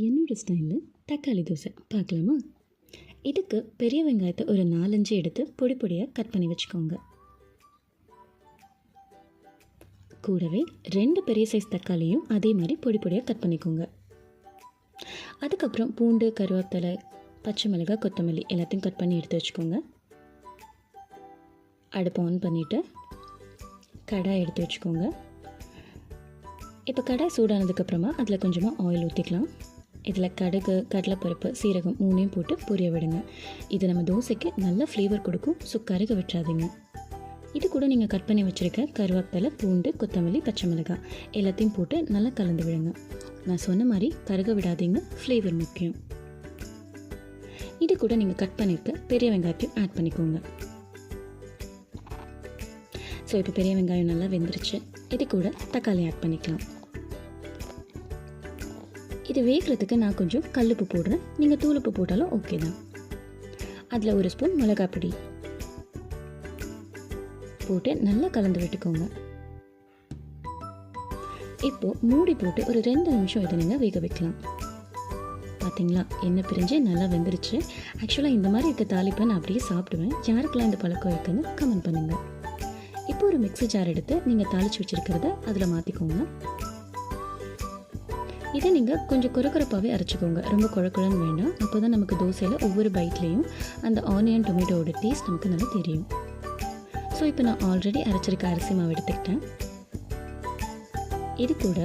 என்னோடய ஸ்டைலில் தக்காளி தோசை பார்க்கலாமா? இதுக்கு பெரிய வெங்காயத்தை ஒரு 4-5 எடுத்து பொடி பொடியாக கட் பண்ணி வச்சுக்கோங்க. கூடவே 2 பெரிய சைஸ் தக்காளியும் அதே மாதிரி பொடி பொடியாக கட் பண்ணிக்கோங்க. அதுக்கப்புறம் பூண்டு, கருவேப்பிலை, பச்சை மிளகாய், கொத்தமல்லி எல்லாத்தையும் கட் பண்ணி எடுத்து வச்சுக்கோங்க. அடுப்பை ஆன் பண்ணிவிட்டு கடாய் எடுத்து வச்சுக்கோங்க. இப்போ கடாய் சூடானதுக்கப்புறமா அதில் கொஞ்சமாக ஆயில் ஊற்றிக்கலாம். இதில் கடுகு, கடலைப்பருப்பு, சீரகம் 3 போட்டு பொரிய விடுங்க. இது நம்ம தோசைக்கு நல்ல ஃப்ளேவர் கொடுக்கும். ஸோ கருக விட்டுறாதீங்க. இது கூட நீங்கள் கட் பண்ணி வச்சுருக்க கருவேப்பிலை, பூண்டு, கொத்தமல்லி, பச்சை மிளகாய் எல்லாத்தையும் போட்டு நல்லா கலந்து விடுங்க. நான் சொன்ன மாதிரி கருக விடாதீங்க, ஃப்ளேவர் முக்கியம். இது கூட நீங்கள் கட் பண்ணியிருக்க பெரிய வெங்காயத்தையும் ஆட் பண்ணிக்கோங்க. ஸோ இப்போ பெரிய வெங்காயம் நல்லா வெந்துருச்சு. இது கூட தக்காளி ஆட் பண்ணிக்கலாம். இது வேகிறதுக்கு நான் கொஞ்சம் கல்லுப்பு போடுறேன். நீங்கள் தூளுப்பு போட்டாலும் ஓகே தான். அதில் 1 ஸ்பூன் மிளகாய் பொடி போட்டு நல்லா கலந்து விட்டுக்கோங்க. இப்போது மூடி போட்டு ஒரு 2 நிமிஷம் இதை நீங்கள் வேக வைக்கலாம். பார்த்தீங்களா, எண்ணெய் பிரிஞ்சு நல்லா வெந்துருச்சு. ஆக்சுவலாக இந்த மாதிரி இருக்க தாளிப்பை நான் அப்படியே சாப்பிடுவேன். யாருக்கெல்லாம் இந்த பழக்கம் இருக்குன்னு கமெண்ட் பண்ணுங்கள். இப்போ ஒரு மிக்ஸி ஜார் எடுத்து நீங்கள் தாளித்து வச்சுருக்கிறத அதில் மாற்றிக்கோங்க. இதை நீங்கள் கொஞ்சம் குறக்குறப்பாகவே அரைச்சிக்கோங்க. ரொம்ப குழக்குழன்னு வேண்டாம். அப்போ தான் நமக்கு தோசையில் ஒவ்வொரு பைட்லேயும் அந்த ஆனியன் டொமேட்டோவோட டேஸ்ட் நமக்கு நல்லா தெரியும். ஸோ இப்போ நான் ஆல்ரெடி அரைச்சிருக்க அரிசி மாவு எடுத்துக்கிட்டேன். இது கூட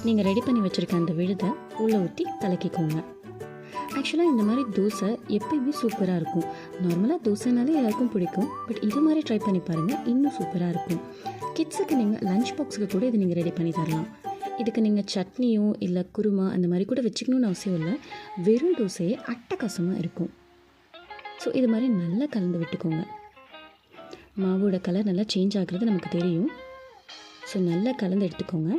நீங்கள் ரெடி பண்ணி வச்சுருக்க அந்த விழுதை உள்ளே ஊற்றி கலக்கிக்கோங்க. ஆக்சுவலாக இந்த மாதிரி தோசை எப்பயுமே சூப்பராக இருக்கும். நார்மலாக தோசைனாலே எல்லாருக்கும் பிடிக்கும். பட் இது மாதிரி ட்ரை பண்ணி பாருங்கள், இன்னும் சூப்பராக இருக்கும். கிட்ஸுக்கு நீங்கள் லஞ்ச் பாக்ஸுக்கு கூட இதை நீங்கள் ரெடி பண்ணி தரலாம். இதுக்கு நீங்கள் சட்னியோ இல்லை குருமா அந்த மாதிரி கூட வச்சுக்கணுன்னு அவசியம் இல்லை. வெறும் தோசையே அட்டகாசமாக இருக்கும். ஸோ இது மாதிரி நல்லா கலந்து விட்டுக்கோங்க. மாவோட கலர் நல்லா சேஞ்ச் ஆகிறது நமக்கு தெரியும். ஸோ நல்லா கலந்து எடுத்துக்கோங்க.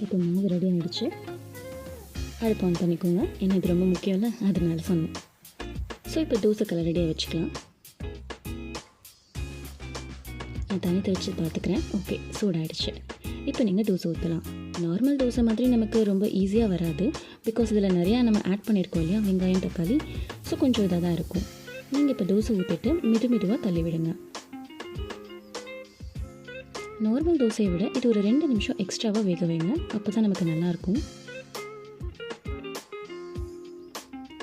இப்போ மாவு ரெடி ஆகிடுச்சு. அடுப்பு ஆன் பண்ணிக்கோங்க. ஏன்னா இது ரொம்ப முக்கியம் இல்லை, அதனால சொன்னேன். ஸோ இப்போ தோசை கலர் ரெடியாக வச்சுக்கலாம். நான் தண்ணி தெளித்து பார்த்துக்கிறேன். ஓகே, சூடாகிடுச்சு. இப்போ நீங்கள் தோசை ஊற்றலாம். நார்மல் தோசை மாதிரி நமக்கு ரொம்ப ஈஸியாக வராது. பிகாஸ் இதில் நிறையா நம்ம ஆட் பண்ணியிருக்கோம் இல்லையா, வெங்காயம், தக்காளி. ஸோ கொஞ்சம் இதாக தான் இருக்கும். நீங்கள் இப்போ தோசை ஊற்றிட்டு மெதுவாக தள்ளி விடுங்க. நார்மல் தோசையை விட இது ஒரு 2 நிமிஷம் எக்ஸ்ட்ராவாக வேக வைங்க. அப்போ தான் நமக்கு நல்லாயிருக்கும்.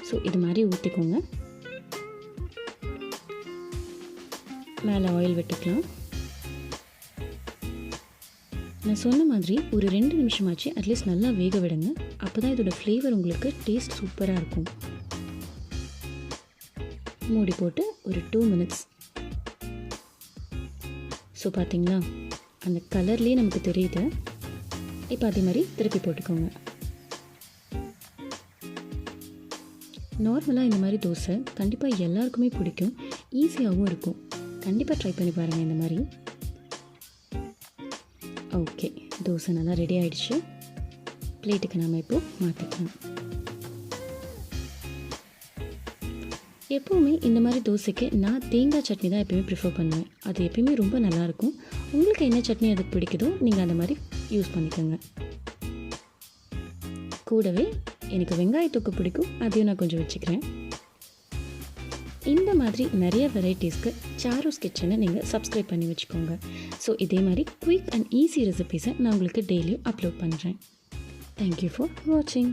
ஸோ இது மாதிரி ஊற்றிக்கோங்க. மேலே ஆயில் விட்டுக்கலாம். நான் சொன்ன மாதிரி ஒரு 2 நிமிஷமாச்சு அட்லீஸ்ட் நல்லா வேக விடுங்க. அப்போ தான் இதோட ஃப்ளேவர் உங்களுக்கு டேஸ்ட் சூப்பராக இருக்கும். மூடி போட்டு ஒரு 2 மினிட்ஸ். ஸோ பார்த்தீங்களா, அந்த கலர்லேயே நமக்கு தெரியுது. இப்போ அதே மாதிரி திருப்பி போட்டுக்கோங்க. நார்மலாக இந்த மாதிரி தோசை கண்டிப்பாக எல்லாருக்குமே பிடிக்கும். ஈஸியாகவும் இருக்கும். கண்டிப்பாக ட்ரை பண்ணி பாருங்கள் இந்த மாதிரி. ஓகே, தோசை நல்லா ரெடி ஆகிடுச்சு. பிளேட்டுக்கு நாம் இப்போது மாற்றிக்கலாம். எப்போவுமே இந்த மாதிரி தோசைக்கு நான் தேங்காய் சட்னி தான் எப்போயுமே ப்ரிஃபர் பண்ணுவேன். அது எப்போயுமே ரொம்ப நல்லாயிருக்கும். உங்களுக்கு என்ன சட்னி அதுக்கு பிடிக்குதோ நீங்கள் அந்த மாதிரி யூஸ் பண்ணிக்கோங்க. கூடவே எனக்கு வெங்காயத்தொக்கு பிடிக்கும், அதையும் நான் கொஞ்சம் வச்சுக்கிறேன். இந்த மாதிரி நிறைய வெரைட்டிஸ்க்கு சாருஸ் கிச்சனை நீங்கள் சப்ஸ்கிரைப் பண்ணி வச்சுக்கோங்க. ஸோ இதே மாதிரி குயிக் அண்ட் ஈஸி ரெசிபீஸை நான் உங்களுக்கு டெய்லியும் அப்லோட் பண்ணுறேன். தேங்க்யூ ஃபார் வாட்சிங்.